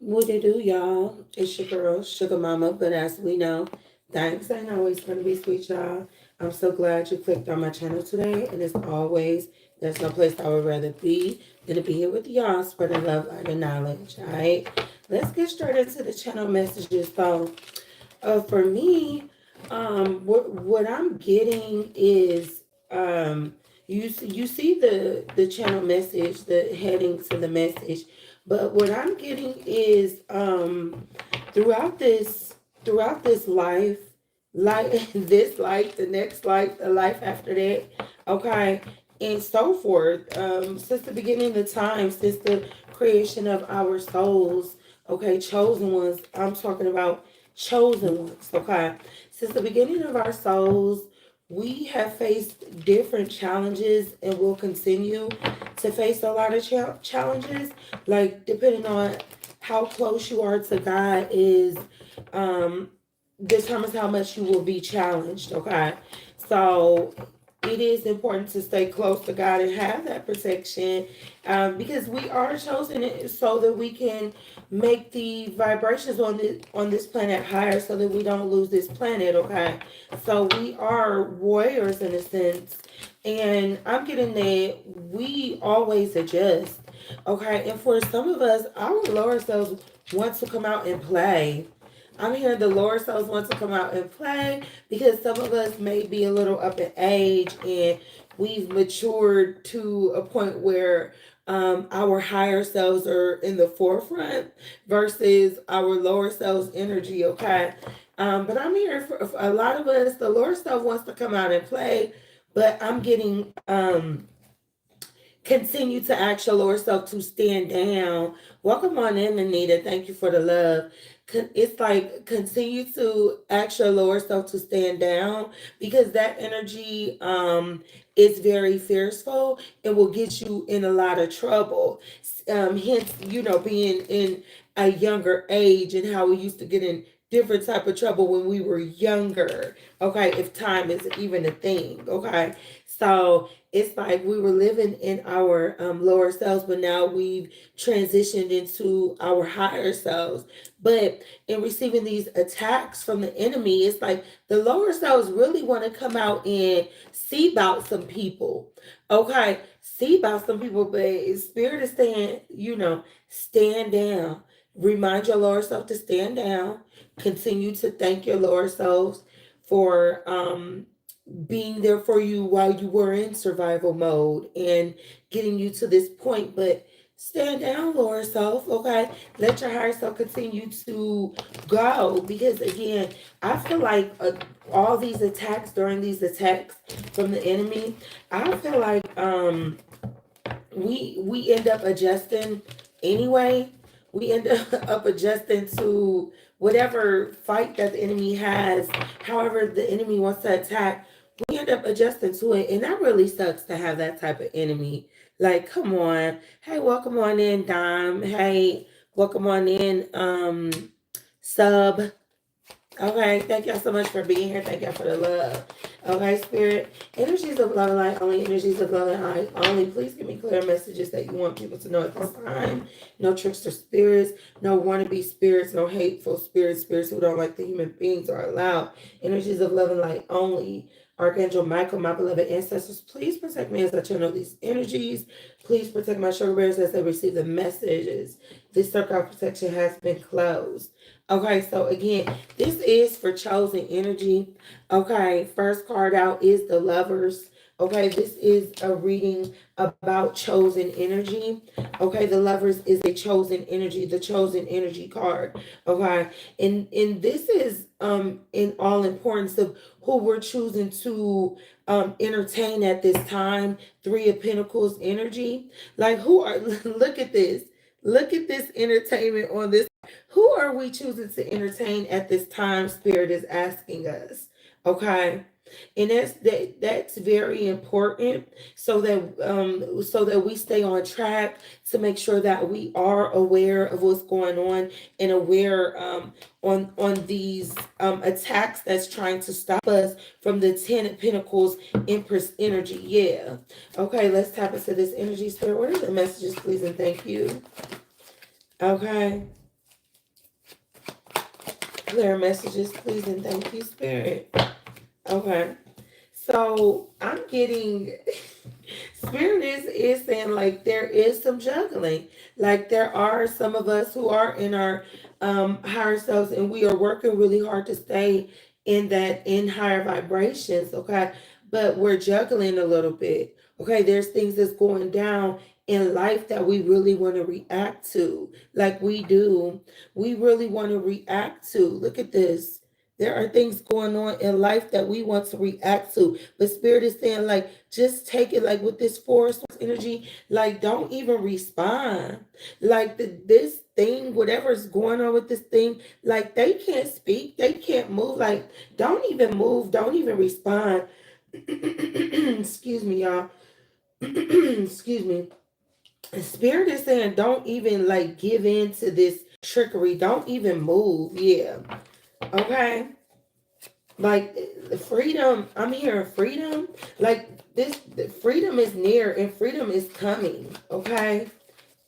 What it do, y'all? It's your girl, Sugar Mama, but as we know, thanks ain't always going to be sweet, y'all. I'm so glad you clicked on my channel today, and as always, there's no place I would rather be than to be here with y'all, spreading love, light, and knowledge, all right? Let's get straight into the channel messages, though. For me, what I'm getting is, you see the channel message, the heading to the message, but what I'm getting is, throughout this life, like this life, the next life, the life after that, okay, and so forth. Since the beginning of time, since the creation of our souls, okay, chosen ones. I'm talking about chosen ones, okay? Since the beginning of our souls, we have faced different challenges and will continue to face a lot of challenges. Like, depending on how close you are to God, is um, determines how much you will be challenged, okay? So, it is important to stay close to God and have that protection, because we are chosen so that we can make the vibrations on this planet higher, so that we don't lose this planet. Okay, so we are warriors in a sense, and I'm getting that we always adjust. Okay, and for some of us, our lower selves want to come out and play. I'm hearing the lower selves want to come out and play because some of us may be a little up in age and we've matured to a point where our higher selves are in the forefront versus our lower selves energy, okay? But I'm here for a lot of us, the lower self wants to come out and play, but I'm getting continue to ask your lower self to stand down. Welcome on in, Anita. Thank you for the love. It's like continue to ask your lower self to stand down because that energy is very fearful and will get you in a lot of trouble. Hence, being in a younger age and how we used to get in different type of trouble when we were younger. Okay, if time is even a thing. Okay, so it's like we were living in our lower selves, but now we've transitioned into our higher selves. But in receiving these attacks from the enemy, it's like the lower selves really want to come out and see about some people. Okay, see about some people, but spirit is saying, stand down. Remind your lower self to stand down. Continue to thank your lower selves for being there for you while you were in survival mode and getting you to this point. But stand down, lower self, okay? Let your higher self continue to go because, again, I feel like all these attacks, during these attacks from the enemy, I feel like we end up adjusting anyway. We end up adjusting to whatever fight that the enemy has, however the enemy wants to attack. We end up adjusting to it, and that really sucks to have that type of enemy. Like, come on. Hey, welcome on in, Dime. Hey, welcome on in, Sub. Okay, thank y'all so much for being here. Thank y'all for the love. Okay, Spirit, energies of love and light only, energies of love and light only. Please give me clear messages that you want people to know at this time. No trickster spirits, no wannabe spirits, no hateful spirits, spirits who don't like the human beings are allowed. Energies of love and light only. Archangel Michael, my beloved ancestors, please protect me as I channel these energies. Please protect my sugar bears as they receive the messages. This circle of protection has been closed. Okay, so again, this is for chosen energy. Okay, first card out is the lovers. Okay, this is a reading about chosen energy. Okay, the lovers is a chosen energy, the chosen energy card. Okay, and this is in all importance of who we're choosing to entertain at this time. Three of Pentacles energy. Like, who are look at this. Look at this entertainment on this. Who are we choosing to entertain at this time? Spirit is asking us. Okay. And that's very important so that we stay on track, to make sure that we are aware of what's going on and aware on these attacks that's trying to stop us from the 10 of Pentacles Empress energy. Yeah. Okay, let's tap into this energy. Spirit, what are the messages, please and thank you? Okay. Clear messages, please, and thank you, Spirit. Okay. So I'm getting Spirit is saying like there is some juggling. Like there are some of us who are in our higher selves and we are working really hard to stay in higher vibrations, okay? But we're juggling a little bit. Okay, there's things that's going down in life that we really want to react to. Like we do. We really want to react to. Look at this. There are things going on in life that we want to react to. But Spirit is saying, like, just take it like with this force energy, like, don't even respond. Like, this thing, whatever's going on with this thing, like, they can't speak, they can't move. Like, don't even move, don't even respond. Excuse me, y'all. Excuse me. Spirit is saying, don't even like give in to this trickery. Don't even move. Yeah. Okay. Like freedom, I'm hearing freedom. Like this, freedom is near and freedom is coming. Okay,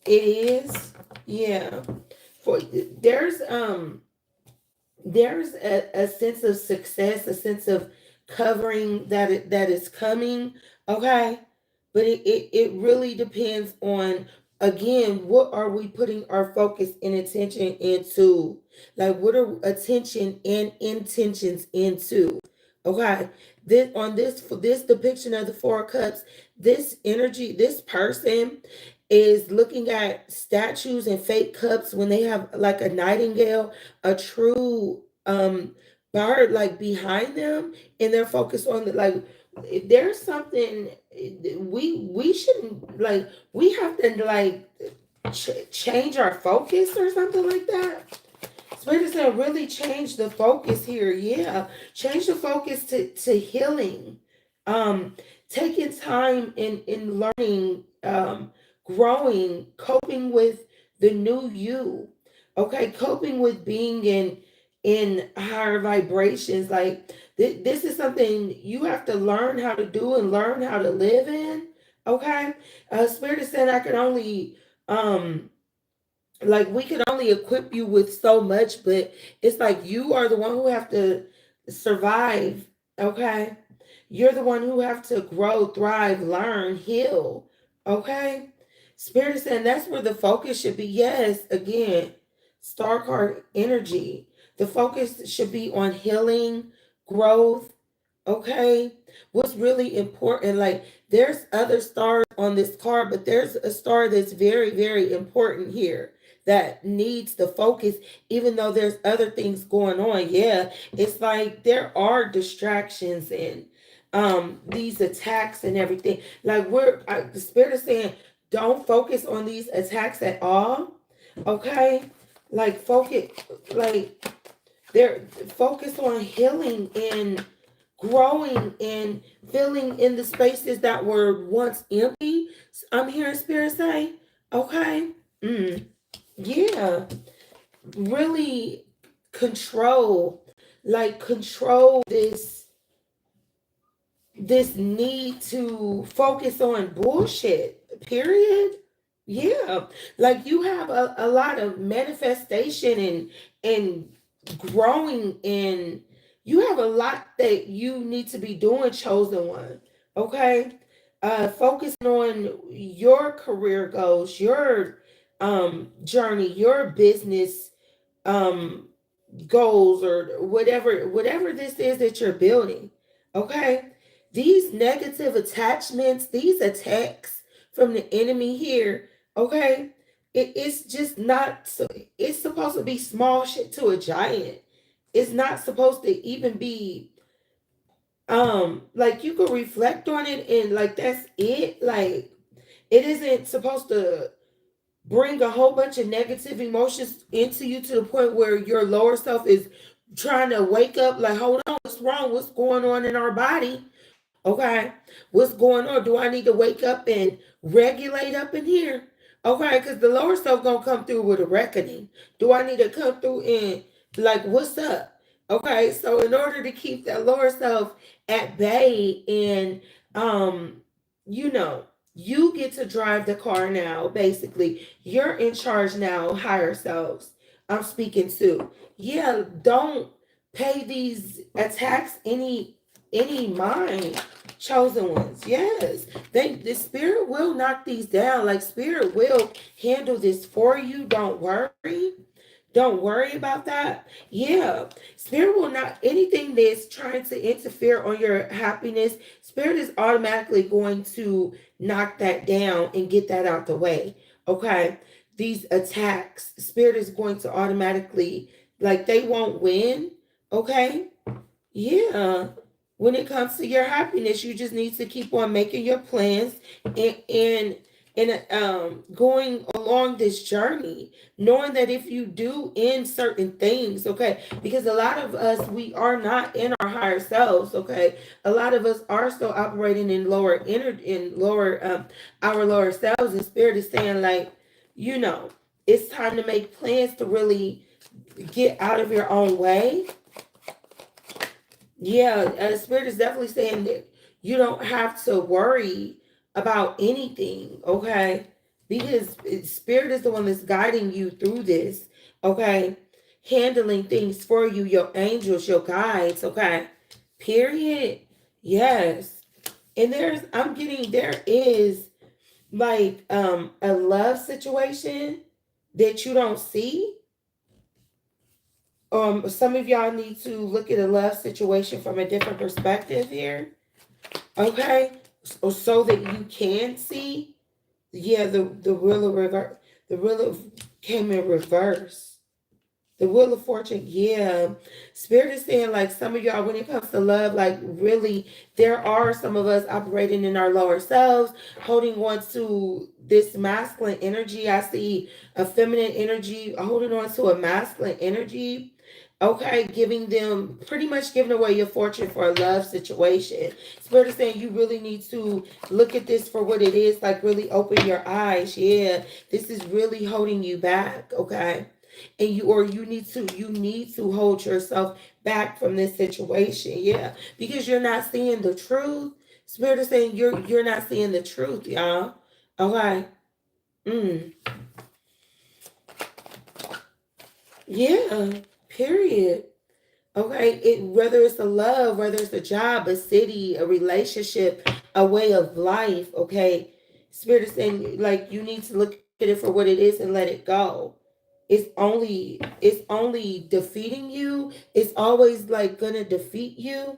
it is. Yeah. For there's a sense of success, a sense of covering that is coming. Okay, but it really depends on, again, what are we putting our focus and attention into? Like what are attention and intentions into? Okay, this on this for this depiction of the Four of Cups, this energy, this person is looking at statues and fake cups when they have like a nightingale, a true bird like behind them, and they're focused on the like if there's something we shouldn't like, we have to like change our focus or something like that. Spirit is saying really change the focus here. Yeah. Change the focus to healing. Um, taking time in learning, growing, coping with the new you. Okay, coping with being in higher vibrations. Like this is something you have to learn how to do and learn how to live in. Okay. Spirit is saying I can only like we can only equip you with so much, but it's like you are the one who have to survive. Okay, you're the one who have to grow, thrive, learn, heal. Okay, Spirit is saying that's where the focus should be. Yes, again, star card energy, the focus should be on healing, growth. Okay, what's really important, like there's other stars on this card, but there's a star that's very, very important here that needs the focus, even though there's other things going on. Yeah, it's like there are distractions and these attacks and everything. Like the Spirit is saying, don't focus on these attacks at all. Okay, like focus, like they're focused on healing and growing and filling in the spaces that were once empty. I'm hearing Spirit say, okay, yeah, really control, like control this need to focus on bullshit, period. Yeah, like you have a lot of manifestation and growing, and you have a lot that you need to be doing, chosen one. Okay, focusing on your career goals, your journey, your business um goals, or whatever this is that you're building. Okay, these negative attachments, these attacks from the enemy here. Okay, it's just not so, it's supposed to be small shit to a giant. It's not supposed to even be like you could reflect on it and like that's it. Like it isn't supposed to bring a whole bunch of negative emotions into you to the point where your lower self is trying to wake up like, hold on, what's wrong, what's going on in our body? Okay, what's going on? Do I need to wake up and regulate up in here? Okay, because the lower self gonna come through with a reckoning. Do I need to come through and like, what's up? Okay, so in order to keep that lower self at bay and you know, you get to drive the car now. Basically, you're in charge now, higher selves. I'm speaking to. Yeah, don't pay these attacks any mind, chosen ones. Yes, the spirit will knock these down. Like, spirit will handle this for you. Don't worry. Don't worry about that. Yeah. Spirit will not, anything that's trying to interfere on your happiness, spirit is automatically going to knock that down and get that out the way. Okay. These attacks, spirit is going to automatically, like, they won't win. Okay. Yeah. When it comes to your happiness, you just need to keep on making your plans and going along this journey, knowing that if you do end certain things, okay, because a lot of us, we are not in our higher selves, okay. A lot of us are still operating in lower energy, in lower our lower selves, and spirit is saying, like, it's time to make plans to really get out of your own way. Yeah, Spirit is definitely saying that you don't have to worry about anything, okay? Because Spirit is the one that's guiding you through this, okay? Handling things for you, your angels, your guides, okay? Period. Yes. And there is like a love situation that you don't see. Some of y'all need to look at a love situation from a different perspective here, okay? So that you can see. Yeah, the wheel of reverse, the wheel of came in reverse. The wheel of fortune, yeah. Spirit is saying, like, some of y'all, when it comes to love, like, really, there are some of us operating in our lower selves, holding on to this masculine energy. I see a feminine energy, holding on to a masculine energy. Okay, giving them, pretty much giving away your fortune for a love situation. Spirit is saying you really need to look at this for what it is, like, really open your eyes. Yeah, this is really holding you back, okay? And you need to hold yourself back from this situation. Yeah, because you're not seeing the truth. Spirit is saying you're not seeing the truth, y'all. Okay. mm, yeah, period. Okay, whether it's a love, whether it's a job, a city, a relationship, a way of life, okay? Spirit is saying, like, you need to look at it for what it is and let it go. It's only defeating you. It's always, like, gonna defeat you.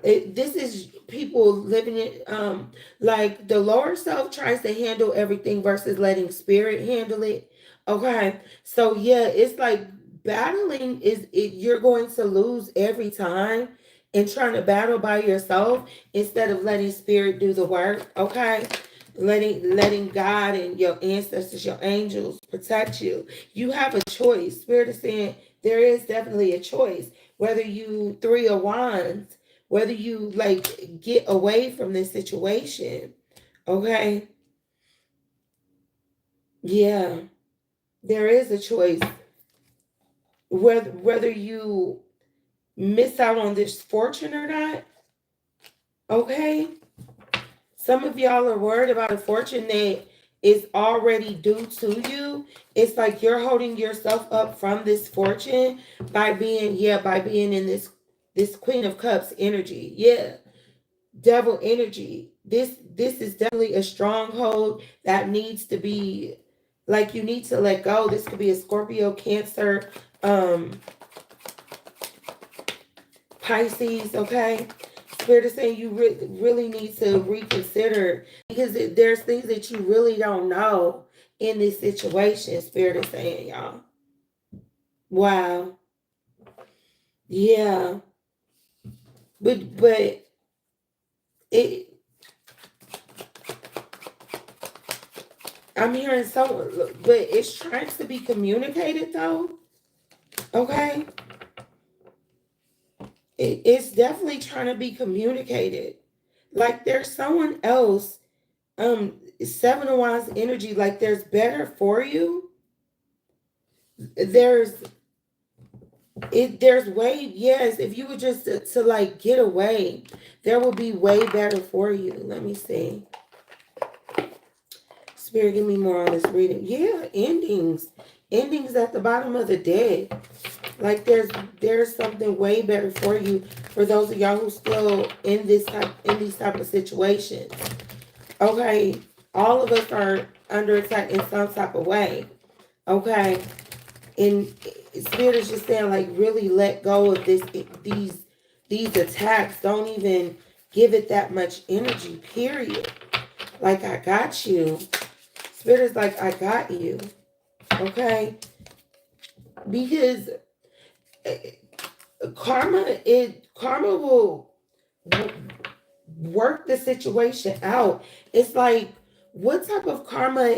This is people living it, like, the lower self tries to handle everything versus letting spirit handle it. Okay, so yeah, it's like battling you're going to lose every time, and trying to battle by yourself instead of letting spirit do the work. Okay, letting God and your ancestors, your angels, protect you. You have a choice. Spirit is saying there is definitely a choice, whether you three of wands, whether you, like, get away from this situation. Okay, yeah, there is a choice, whether you miss out on this fortune or not. Okay, some of y'all are worried about a fortune that is already due to you. It's like you're holding yourself up from this fortune by being in this Queen of Cups energy. Yeah, devil energy. This is definitely a stronghold that needs to be, like, you need to let go. This could be a Scorpio, Cancer, Pisces, okay? Spirit is saying you really need to reconsider, because there's things that you really don't know in this situation. Spirit is saying, y'all. Wow. Yeah. But it I'm hearing someone, but it's trying to be communicated though. Okay, it's definitely trying to be communicated. Like, there's someone else. Seven of Wands energy. Like, there's better for you. There's There's way, yes. If you would just to like get away, there will be way better for you. Let me see. Spirit, give me more on this reading. Yeah, endings. Endings at the bottom of the deck. Like there's something way better for you, for those of y'all who still in these type of situations. Okay, all of us are under attack in some type of way. Okay, and Spirit is just saying, like, really let go of these attacks. Don't even give it that much energy. Period. Like, I got you. Spirit is like, I got you. Okay, because karma will work the situation out. It's like, what type of karma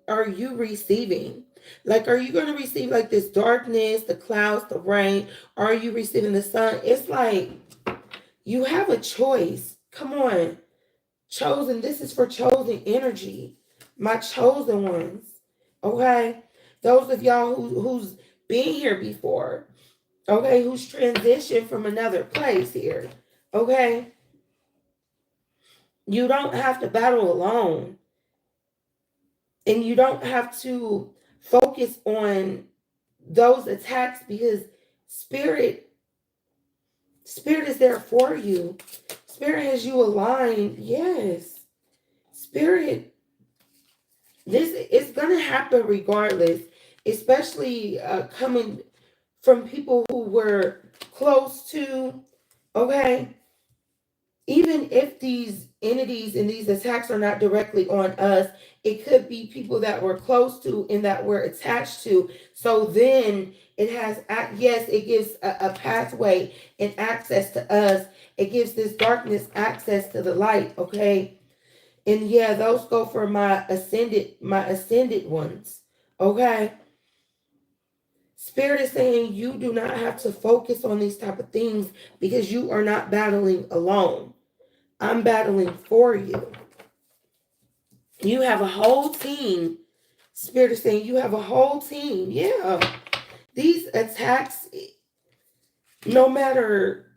are you receiving? Like, are you going to receive like this darkness, the clouds, the rain? Or are you receiving the sun? It's like you have a choice. Come on, chosen. This is for chosen energy, my chosen ones. Okay, those of y'all who's been here before. Okay, who's transitioned from another place here. Okay, you don't have to battle alone. And you don't have to focus on those attacks, because spirit is there for you. Spirit has you aligned. Yes. Spirit, this is going to happen regardless, especially coming from people who were close to, okay? Even if these entities and these attacks are not directly on us, it could be people that we're close to and that we're attached to. So then it has, yes, it gives a pathway and access to us. It gives this darkness access to the light, okay? And yeah, those go for my ascended ones, okay? Spirit is saying you do not have to focus on these type of things, because you are not battling alone. I'm battling for you. You have a whole team. Spirit is saying you have a whole team. Yeah. These attacks, no matter,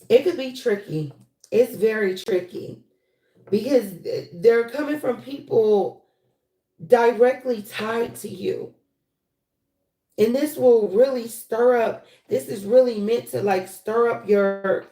it could be tricky. It's very tricky, because they're coming from people directly tied to you. And this will really stir up, this is really meant to like stir up your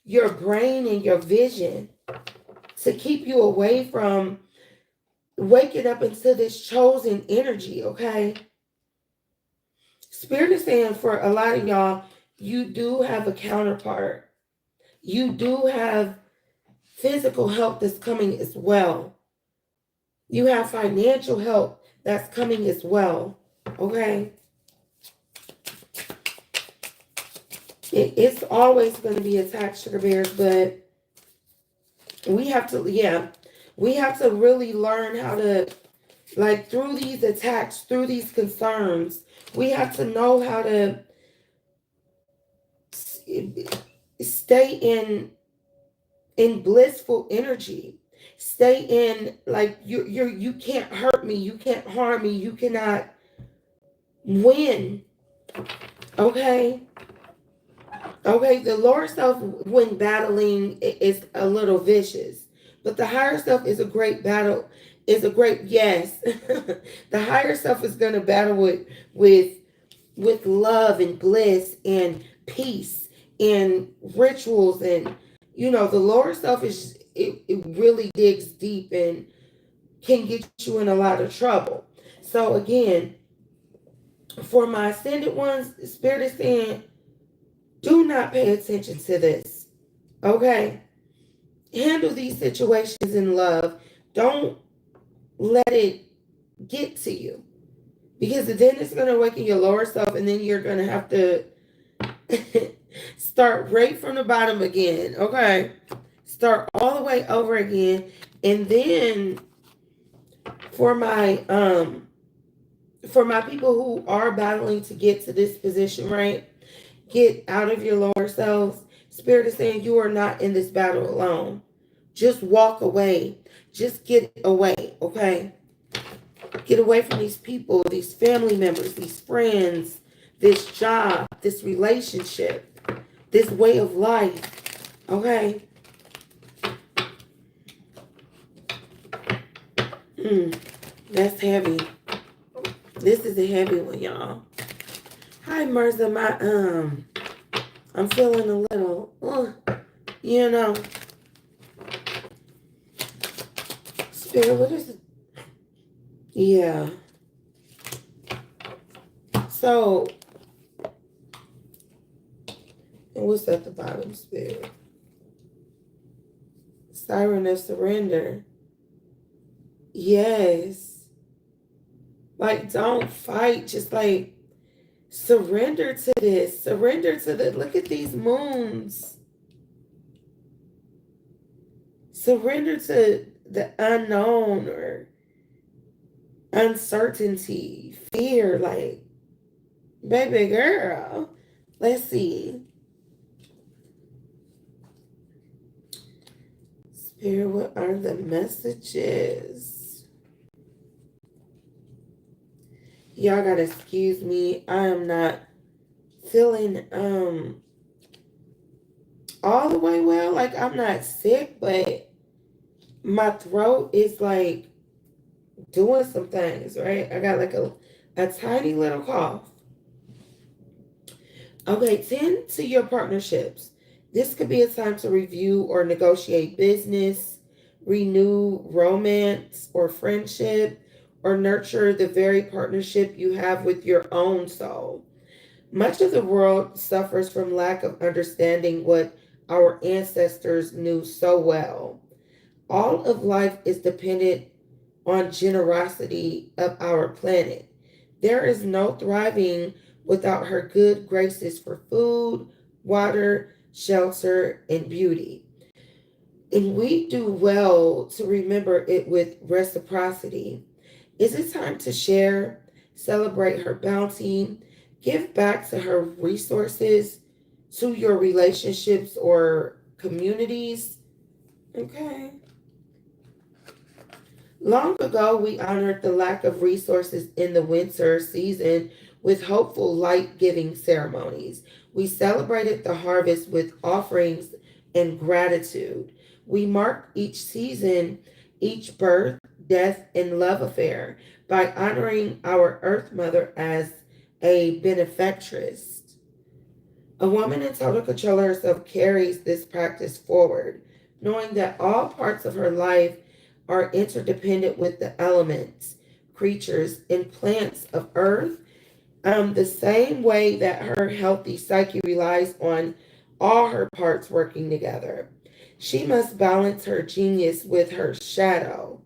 brain and your vision, to keep you away from waking up into this chosen energy, okay? Spirit is saying for a lot of y'all, you do have a counterpart. You do have physical help that's coming as well. You have financial help that's coming as well, okay? It's always going to be attached, sugar bears, but we have to, we have to really learn how to, like, through these attacks, through these concerns, we have to know how to stay in blissful energy. Stay in, like, you can't hurt me, you can't harm me, you cannot win. Okay? Okay, the lower self when battling is a little vicious, but the higher self is a great battle, yes. The higher self is gonna battle with love and bliss and peace and rituals, and the lower self it really digs deep and can get you in a lot of trouble. So again, for my ascended ones, Spirit is saying, do not pay attention to this. Okay? Handle these situations in love. Don't let it get to you. Because then it's going to awaken your lower self, and then you're going to have to start right from the bottom again. Okay? Start all the way over again. And then for my people who are battling to get to this position, right? Get out of your lower selves. Spirit is saying you are not in this battle alone. Just walk away. Just get away, okay? Get away from these people, these family members, these friends, this job, this relationship, this way of life, okay? That's heavy. This is a heavy one, y'all. Hi, Mirza. I'm feeling a little, you know. Spirit, what is it? Yeah. So, and what's at the bottom, Spirit? Siren of surrender. Yes. Like, don't fight. Just like surrender to this. Surrender to the. Look at these moons. Surrender to the unknown or uncertainty, fear. Like, baby girl. Let's see. Spirit, what are the messages? Y'all gotta excuse me. I am not feeling all the way well. Like, I'm not sick, but my throat is like doing some things, right? I got like a tiny little cough. Okay, tend to your partnerships. This could be a time to review or negotiate business, renew romance or friendship, or nurture the very partnership you have with your own soul. Much of the world suffers from lack of understanding what our ancestors knew so well. All of life is dependent on generosity of our planet. There is no thriving without her good graces for food, water, shelter, and beauty. And we do well to remember it with reciprocity. Is it time to share, celebrate her bounty, give back to her resources, to your relationships or communities? Okay. Long ago, we honored the lack of resources in the winter season with hopeful light giving ceremonies. We celebrated the harvest with offerings and gratitude. We marked each season, each birth, death, and love affair by honoring our Earth Mother as a benefactress. A woman in total control of herself carries this practice forward, knowing that all parts of her life are interdependent with the elements, creatures, and plants of earth, the same way that her healthy psyche relies on all her parts working together. She must balance her genius with her shadow.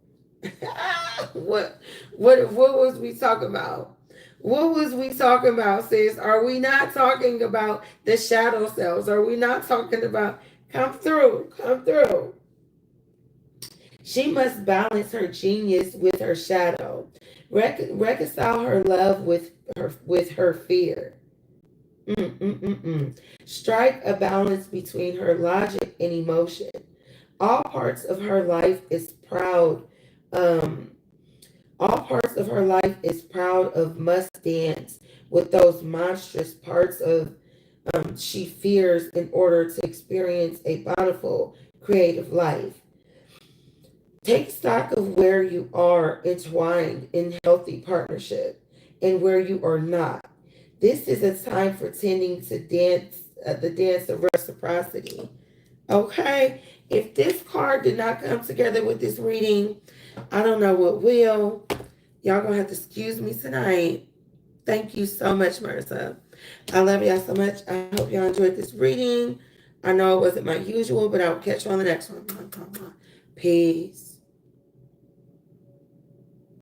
What was we talking about? What was we talking about, sis? Are we not talking about the shadow selves? Are we not talking about come through, come through? She must balance her genius with her shadow, reconcile her love with her fear. Strike a balance between her logic and emotion. All parts of her life is proud. Um, all parts of her life is proud of must dance with those monstrous parts of she fears in order to experience a bountiful creative life. Take stock of where you are entwined in healthy partnership and where you are not. This is a time for tending to dance the dance of reciprocity. Okay? If this card did not come together with this reading, I don't know what will. Y'all gonna have to excuse me tonight. Thank you so much, Marissa. I love y'all so much. I hope y'all enjoyed this reading. I know it wasn't my usual, but I'll catch you on the next one. Peace.